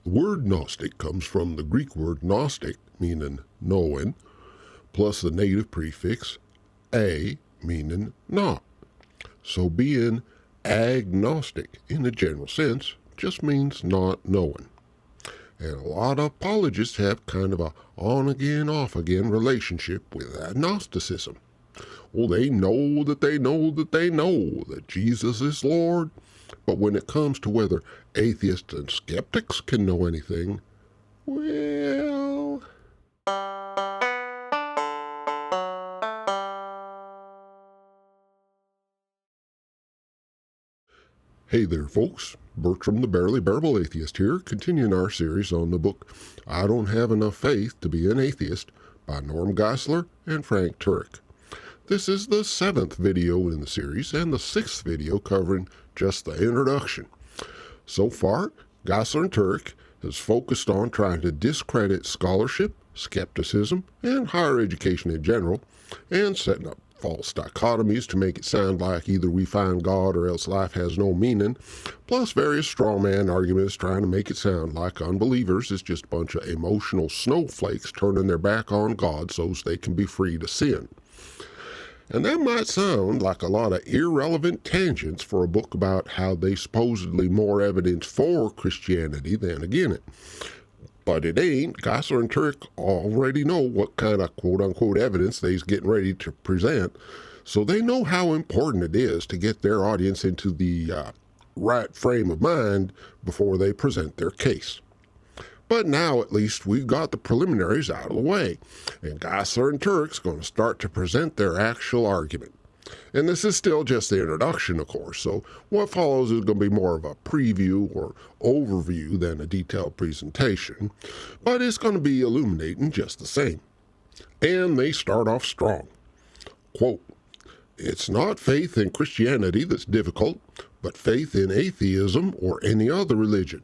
The word Gnostic comes from the Greek word gnostic, meaning knowing, plus the negative prefix a, meaning not. So being agnostic in a general sense just means not knowing. And a lot of apologists have kind of a on-again, off-again relationship with agnosticism. Well, they know that they know that they know that Jesus is Lord, but when it comes to whether atheists and skeptics can know anything, well... Hey there, folks. Bertram the Barely Bearable Atheist here, continuing our series on the book I Don't Have Enough Faith to Be an Atheist by Norm Geisler and Frank Turek. This is the 7th video in the series and the 6th video covering just the introduction. So far, Geisler and Turek has focused on trying to discredit scholarship, skepticism, and higher education in general, and setting up false dichotomies to make it sound like either we find God or else life has no meaning, plus various straw man arguments trying to make it sound like unbelievers is just a bunch of emotional snowflakes turning their back on God so they can be free to sin. And that might sound like a lot of irrelevant tangents for a book about how they supposedly more evidence for Christianity than against it. But it ain't. Geisler and Turek already know what kind of quote-unquote evidence they's getting ready to present, so they know how important it is to get their audience into the right frame of mind before they present their case. But now, at least, we've got the preliminaries out of the way, and Geisler and Turek's going to start to present their actual argument. And this is still just the introduction, of course, so what follows is going to be more of a preview or overview than a detailed presentation, but it's going to be illuminating just the same. And they start off strong. Quote, "It's not faith in Christianity that's difficult, but faith in atheism or any other religion.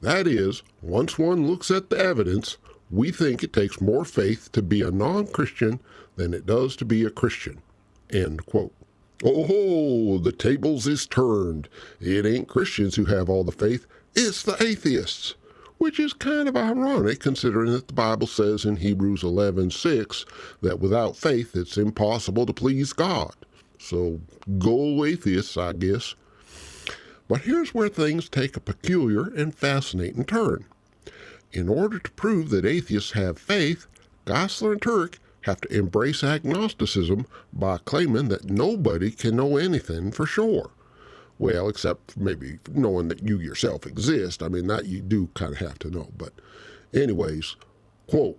That is, once one looks at the evidence, we think it takes more faith to be a non-Christian than it does to be a Christian." End quote. Oh, the tables is turned. It ain't Christians who have all the faith, it's the atheists. Which is kind of ironic considering that the Bible says in Hebrews 11:6 that without faith it's impossible to please God. So go atheists, I guess. But here's where things take a peculiar and fascinating turn. In order to prove that atheists have faith, Geisler and Turek have to embrace agnosticism by claiming that nobody can know anything for sure. Well, except maybe knowing that you yourself exist. I mean, that you do kind of have to know. But anyways, quote,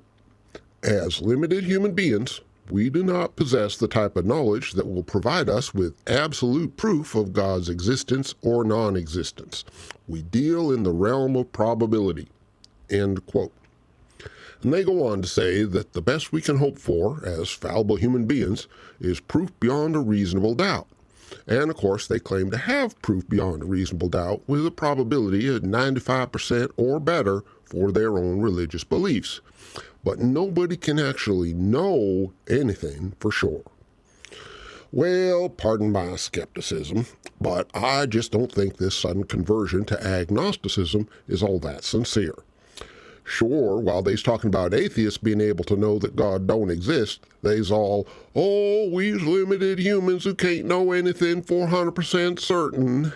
"As limited human beings, we do not possess the type of knowledge that will provide us with absolute proof of God's existence or non-existence. We deal in the realm of probability." End quote. And they go on to say that the best we can hope for as fallible human beings is proof beyond a reasonable doubt. And of course, they claim to have proof beyond a reasonable doubt with a probability of 95% or better for their own religious beliefs. But nobody can actually know anything for sure. Well, pardon my skepticism, but I just don't think this sudden conversion to agnosticism is all that sincere. Sure, while they's talking about atheists being able to know that God don't exist, they's all, "Oh, we's limited humans who can't know anything 400% certain."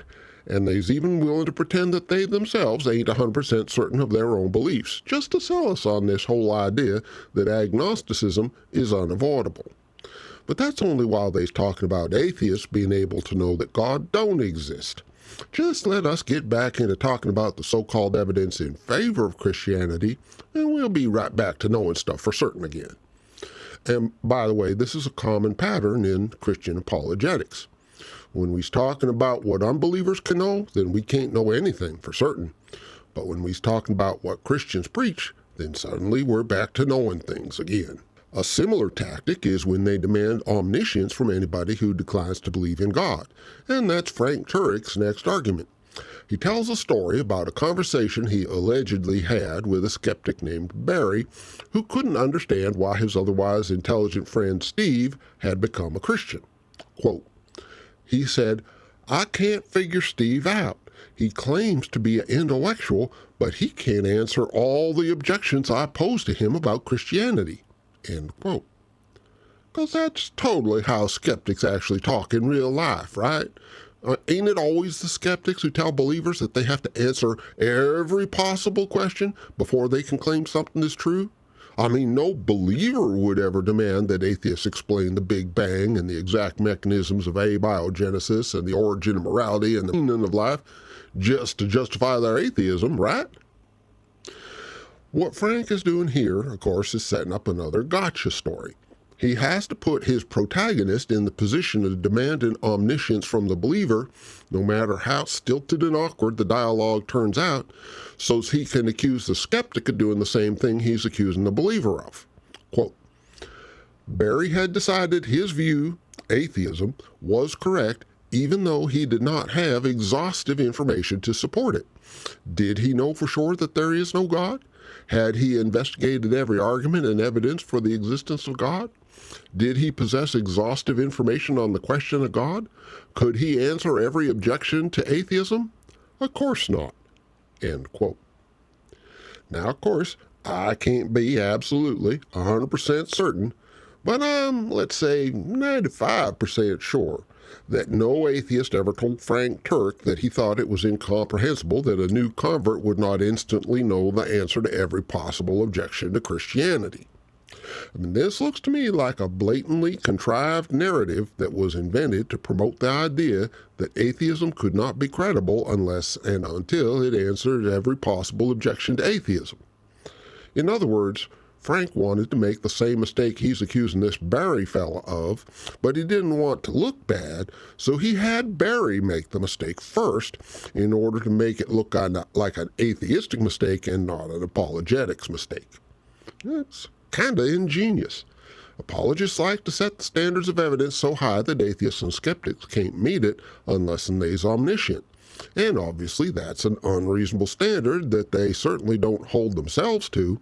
And they's even willing to pretend that they themselves ain't 100% certain of their own beliefs, just to sell us on this whole idea that agnosticism is unavoidable. But that's only while they's talking about atheists being able to know that God don't exist. Just let us get back into talking about the so-called evidence in favor of Christianity, and we'll be right back to knowing stuff for certain again. And by the way, this is a common pattern in Christian apologetics. When we's talking about what unbelievers can know, then we can't know anything for certain. But when we's talking about what Christians preach, then suddenly we're back to knowing things again. A similar tactic is when they demand omniscience from anybody who declines to believe in God, and that's Frank Turek's next argument. He tells a story about a conversation he allegedly had with a skeptic named Barry, who couldn't understand why his otherwise intelligent friend Steve had become a Christian. Quote, he said, "I can't figure Steve out. He claims to be an intellectual, but he can't answer all the objections I pose to him about Christianity." End quote. Because that's totally how skeptics actually talk in real life, right? Ain't it always the skeptics who tell believers that they have to answer every possible question before they can claim something is true? I mean, no believer would ever demand that atheists explain the Big Bang and the exact mechanisms of abiogenesis and the origin of morality and the meaning of life just to justify their atheism, right? What Frank is doing here, of course, is setting up another gotcha story. He has to put his protagonist in the position of demanding omniscience from the believer, no matter how stilted and awkward the dialogue turns out, so he can accuse the skeptic of doing the same thing he's accusing the believer of. Quote, "Barry had decided his view, atheism, was correct, even though he did not have exhaustive information to support it. Did he know for sure that there is no God? Had he investigated every argument and evidence for the existence of God? Did he possess exhaustive information on the question of God? Could he answer every objection to atheism? Of course not." End quote. Now, of course, I can't be absolutely 100% certain, but I'm, let's say, 95% sure that no atheist ever told Frank Turek that he thought it was incomprehensible that a new convert would not instantly know the answer to every possible objection to Christianity. I mean, this looks to me like a blatantly contrived narrative that was invented to promote the idea that atheism could not be credible unless and until it answered every possible objection to atheism. In other words, Frank wanted to make the same mistake he's accusing this Barry fella of, but he didn't want to look bad, so he had Barry make the mistake first in order to make it look like an atheistic mistake and not an apologetics mistake. That's kind of ingenious. Apologists like to set the standards of evidence so high that atheists and skeptics can't meet it unless they's omniscient. And obviously that's an unreasonable standard that they certainly don't hold themselves to,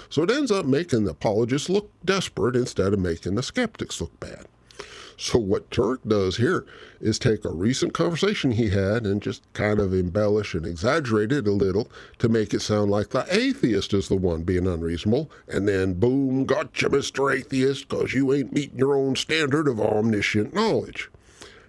so it ends up making the apologists look desperate instead of making the skeptics look bad. So what Turek does here is take a recent conversation he had and just kind of embellish and exaggerate it a little to make it sound like the atheist is the one being unreasonable, and then boom, gotcha, Mr. Atheist, because you ain't meeting your own standard of omniscient knowledge.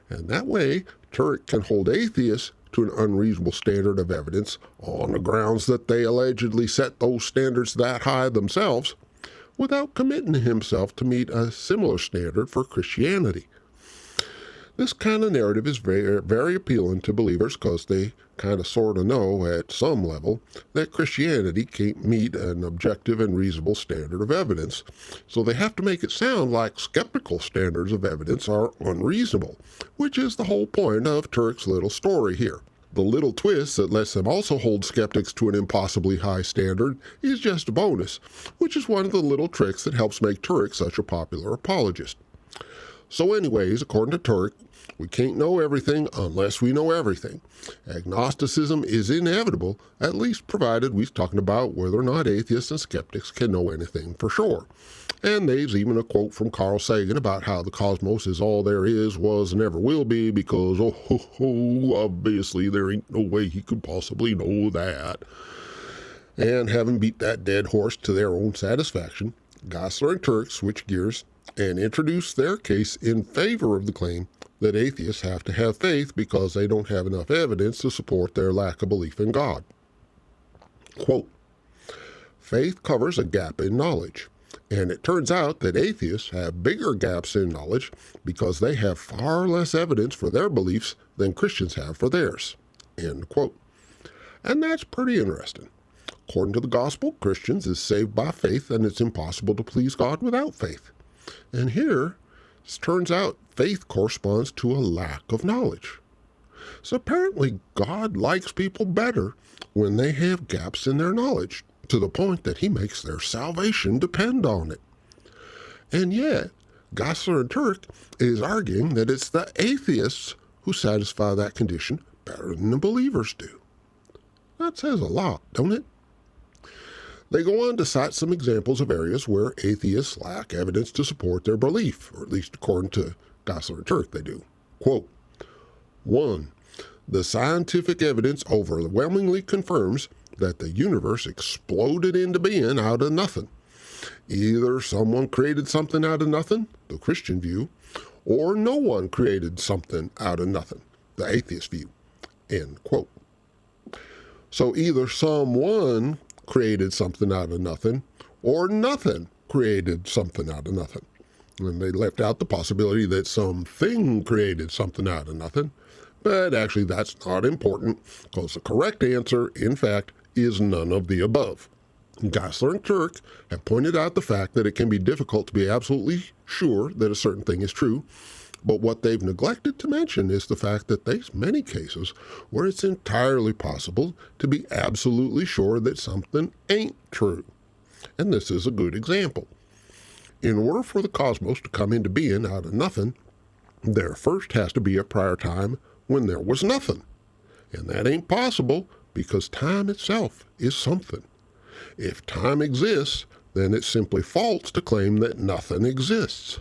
And that way, Turek can hold atheists to an unreasonable standard of evidence on the grounds that they allegedly set those standards that high themselves, without committing himself to meet a similar standard for Christianity. This kind of narrative is very, very appealing to believers because they kind of sort of know at some level that Christianity can't meet an objective and reasonable standard of evidence, so they have to make it sound like skeptical standards of evidence are unreasonable, which is the whole point of Turek's little story here. The little twist that lets them also hold skeptics to an impossibly high standard is just a bonus, which is one of the little tricks that helps make Turek such a popular apologist. So anyways, according to Turek, we can't know everything unless we know everything. Agnosticism is inevitable, at least provided we're talking about whether or not atheists and skeptics can know anything for sure. And there's even a quote from Carl Sagan about how the cosmos is all there is, was, and ever will be, because, obviously there ain't no way he could possibly know that. And having beat that dead horse to their own satisfaction, Geisler and Turek switch gears and introduce their case in favor of the claim that atheists have to have faith because they don't have enough evidence to support their lack of belief in God. Quote, "Faith covers a gap in knowledge, and it turns out that atheists have bigger gaps in knowledge because they have far less evidence for their beliefs than Christians have for theirs." End quote. And that's pretty interesting. According to the gospel, Christians is saved by faith, and it's impossible to please God without faith. And here, it turns out faith corresponds to a lack of knowledge. So apparently God likes people better when they have gaps in their knowledge, to the point that he makes their salvation depend on it. And yet, Geisler and Turek is arguing that it's the atheists who satisfy that condition better than the believers do. That says a lot, don't it? They go on to cite some examples of areas where atheists lack evidence to support their belief, or at least according to Geisler and Turek they do. Quote, 1. The scientific evidence overwhelmingly confirms that the universe exploded into being out of nothing. Either someone created something out of nothing, the Christian view, or no one created something out of nothing, the atheist view. End quote. So either someone created something out of nothing, or nothing created something out of nothing. And they left out the possibility that something created something out of nothing. But actually that's not important, because the correct answer, in fact, is none of the above. Geisler and Turek have pointed out the fact that it can be difficult to be absolutely sure that a certain thing is true, but what they've neglected to mention is the fact that there's many cases where it's entirely possible to be absolutely sure that something ain't true. And this is a good example. In order for the cosmos to come into being out of nothing, there first has to be a prior time when there was nothing. And that ain't possible because time itself is something. If time exists, then it's simply false to claim that nothing exists.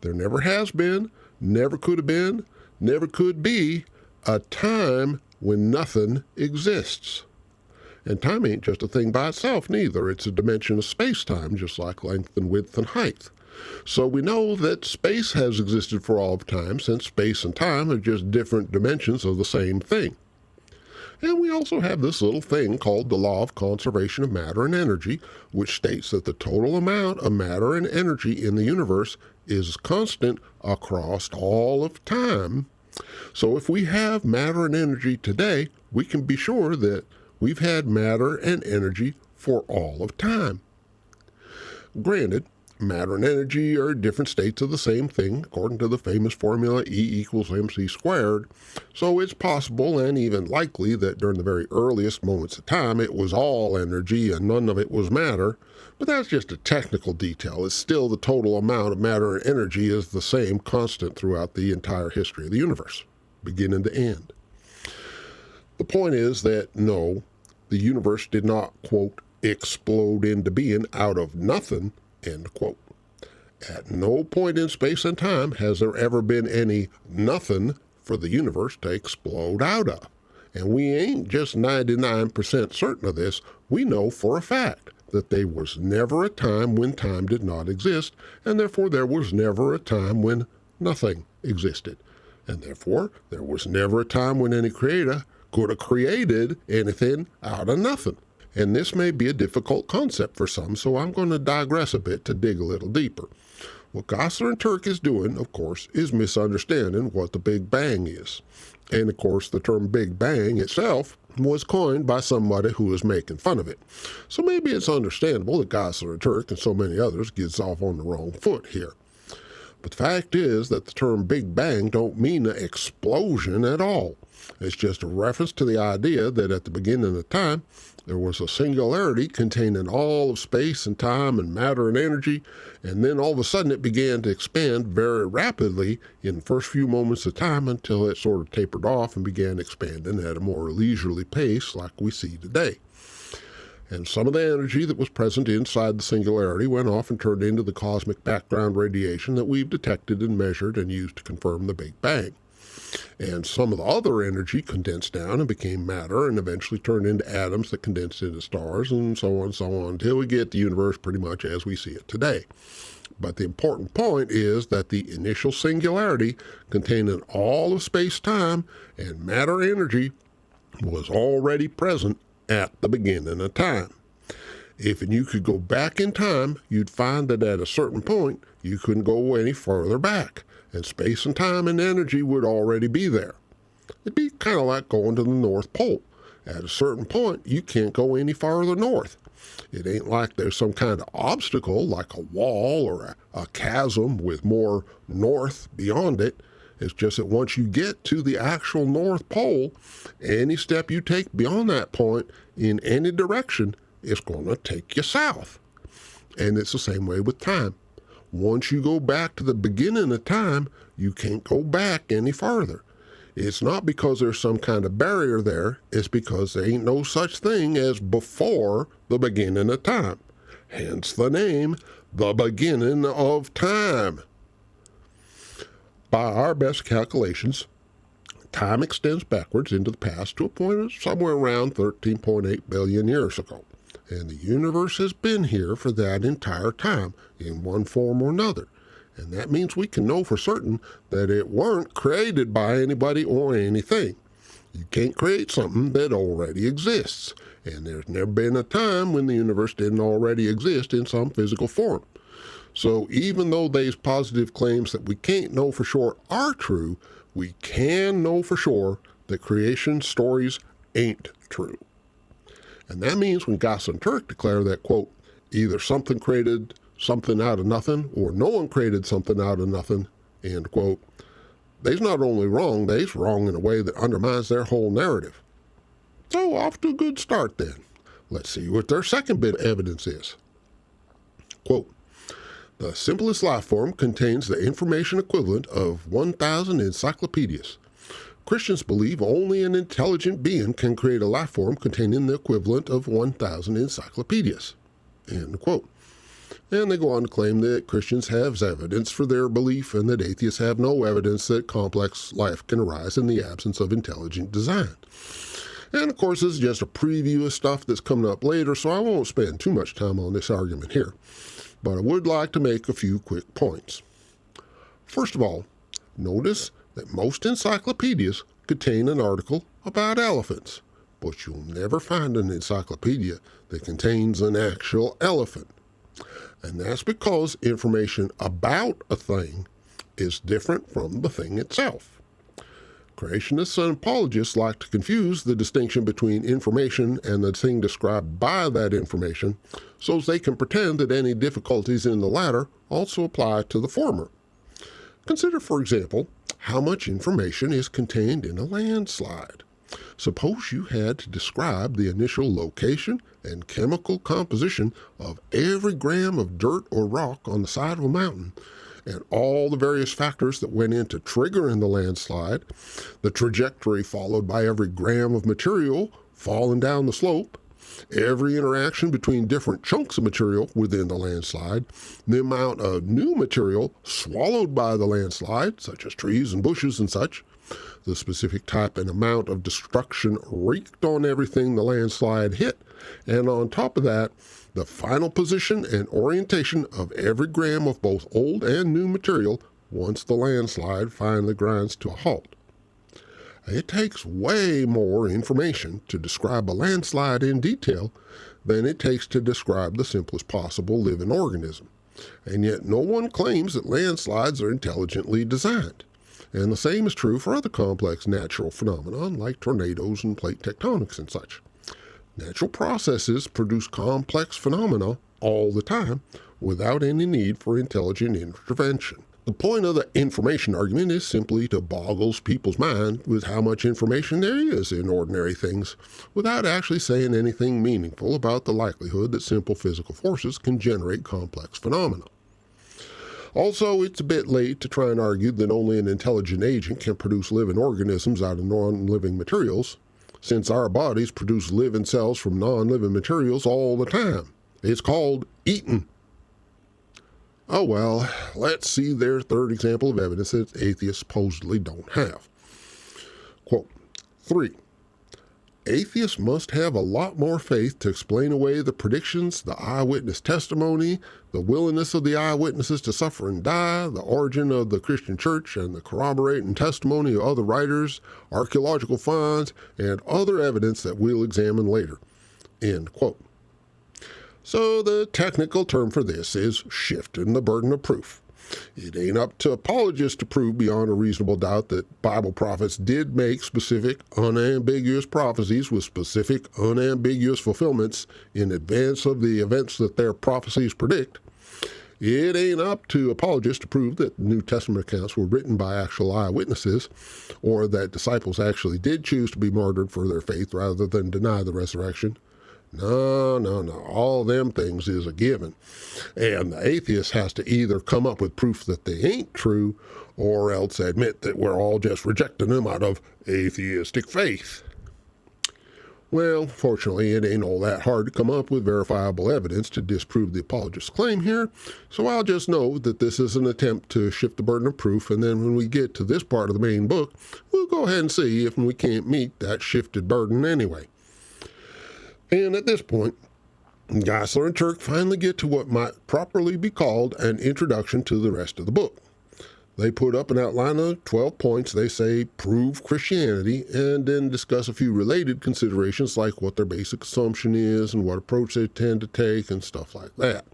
There never has been, never could have been, never could be a time when nothing exists. And time ain't just a thing by itself, neither. It's a dimension of space-time, just like length and width and height. So we know that space has existed for all of time, since space and time are just different dimensions of the same thing. And we also have this little thing called the law of conservation of matter and energy, which states that the total amount of matter and energy in the universe is constant across all of time. So if we have matter and energy today, we can be sure that we've had matter and energy for all of time. Granted, matter and energy are different states of the same thing, according to the famous formula E=mc². So it's possible and even likely that during the very earliest moments of time, it was all energy and none of it was matter. But that's just a technical detail. It's still the total amount of matter and energy is the same constant throughout the entire history of the universe, beginning to end. The point is that no, the universe did not, quote, explode into being out of nothing, end quote. At no point in space and time has there ever been any nothing for the universe to explode out of. And we ain't just 99% certain of this. We know for a fact that there was never a time when time did not exist, and therefore there was never a time when nothing existed. And therefore there was never a time when any creator could have created anything out of nothing. And this may be a difficult concept for some, so I'm going to digress a bit to dig a little deeper. What Geisler and Turek is doing, of course, is misunderstanding what the Big Bang is. And of course, the term Big Bang itself was coined by somebody who was making fun of it. So maybe it's understandable that Geisler and Turek and so many others gets off on the wrong foot here. But the fact is that the term Big Bang don't mean an explosion at all. It's just a reference to the idea that at the beginning of time, there was a singularity containing all of space and time and matter and energy, and then all of a sudden it began to expand very rapidly in the first few moments of time until it sort of tapered off and began expanding at a more leisurely pace like we see today. And some of the energy that was present inside the singularity went off and turned into the cosmic background radiation that we've detected and measured and used to confirm the Big Bang. And some of the other energy condensed down and became matter and eventually turned into atoms that condensed into stars and so on until we get the universe pretty much as we see it today. But the important point is that the initial singularity containing all of space-time and matter energy was already present at the beginning of time. If you could go back in time, you'd find that at a certain point, you couldn't go any further back, and space and time and energy would already be there. It'd be kind of like going to the North Pole. At a certain point, you can't go any farther north. It ain't like there's some kind of obstacle, like a wall or a chasm with more north beyond it. It's just that once you get to the actual North Pole, any step you take beyond that point in any direction is going to take you south. And it's the same way with time. Once you go back to the beginning of time, you can't go back any farther. It's not because there's some kind of barrier there. It's because there ain't no such thing as before the beginning of time. Hence the name, the beginning of time. By our best calculations, time extends backwards into the past to a point of somewhere around 13.8 billion years ago. And the universe has been here for that entire time in one form or another. And that means we can know for certain that it weren't created by anybody or anything. You can't create something that already exists. And there's never been a time when the universe didn't already exist in some physical form. So even though these positive claims that we can't know for sure are true, we can know for sure that creation stories ain't true. And that means when Geisler and Turek declare that, quote, either something created something out of nothing or no one created something out of nothing, end quote, they's not only wrong, they's wrong in a way that undermines their whole narrative. So off to a good start then. Let's see what their second bit of evidence is. Quote, the simplest life form contains the information equivalent of 1,000 encyclopedias. Christians believe only an intelligent being can create a life form containing the equivalent of 1,000 encyclopedias. End quote. And they go on to claim that Christians have evidence for their belief and that atheists have no evidence that complex life can arise in the absence of intelligent design. And of course, this is just a preview of stuff that's coming up later, so I won't spend too much time on this argument here. But I would like to make a few quick points. First of all, notice that most encyclopedias contain an article about elephants, but you'll never find an encyclopedia that contains an actual elephant. And that's because information about a thing is different from the thing itself. Creationists and apologists like to confuse the distinction between information and the thing described by that information so they can pretend that any difficulties in the latter also apply to the former. Consider, for example, how much information is contained in a landslide. Suppose you had to describe the initial location and chemical composition of every gram of dirt or rock on the side of a mountain, and all the various factors that went into triggering the landslide, the trajectory followed by every gram of material falling down the slope, every interaction between different chunks of material within the landslide, the amount of new material swallowed by the landslide, such as trees and bushes and such, the specific type and amount of destruction wreaked on everything the landslide hit, and on top of that, the final position and orientation of every gram of both old and new material once the landslide finally grinds to a halt. It takes way more information to describe a landslide in detail than it takes to describe the simplest possible living organism. And yet no one claims that landslides are intelligently designed. And the same is true for other complex natural phenomena like tornadoes and plate tectonics and such. Natural processes produce complex phenomena all the time without any need for intelligent intervention. The point of the information argument is simply to boggle people's mind with how much information there is in ordinary things without actually saying anything meaningful about the likelihood that simple physical forces can generate complex phenomena. Also, it's a bit late to try and argue that only an intelligent agent can produce living organisms out of non-living materials, since our bodies produce living cells from non-living materials all the time. It's called eating. Oh well, let's see their third example of evidence that atheists supposedly don't have. Quote, 3. Atheists must have a lot more faith to explain away the predictions, the eyewitness testimony, the willingness of the eyewitnesses to suffer and die, the origin of the Christian church, and the corroborating testimony of other writers, archaeological finds, and other evidence that we'll examine later. End quote. So the technical term for this is shifting the burden of proof. It ain't up to apologists to prove beyond a reasonable doubt that Bible prophets did make specific, unambiguous prophecies with specific, unambiguous fulfillments in advance of the events that their prophecies predict. It ain't up to apologists to prove that New Testament accounts were written by actual eyewitnesses, or that disciples actually did choose to be martyred for their faith rather than deny the resurrection. No. All them things is a given. And the atheist has to either come up with proof that they ain't true, or else admit that we're all just rejecting them out of atheistic faith. Well, fortunately, it ain't all that hard to come up with verifiable evidence to disprove the apologist's claim here, so I'll just note that this is an attempt to shift the burden of proof, and then when we get to this part of the main book, we'll go ahead and see if we can't meet that shifted burden anyway. And at this point, Geisler and Turek finally get to what might properly be called an introduction to the rest of the book. They put up an outline of 12 points they say prove Christianity, and then discuss a few related considerations like what their basic assumption is and what approach they tend to take and stuff like that.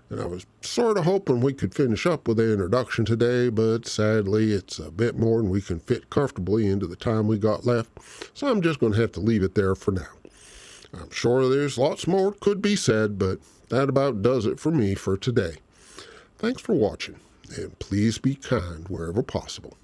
And I was sort of hoping we could finish up with the introduction today, but sadly it's a bit more than we can fit comfortably into the time we got left, so I'm just going to have to leave it there for now. I'm sure there's lots more could be said, but that about does it for me for today. Thanks for watching. And please be kind wherever possible.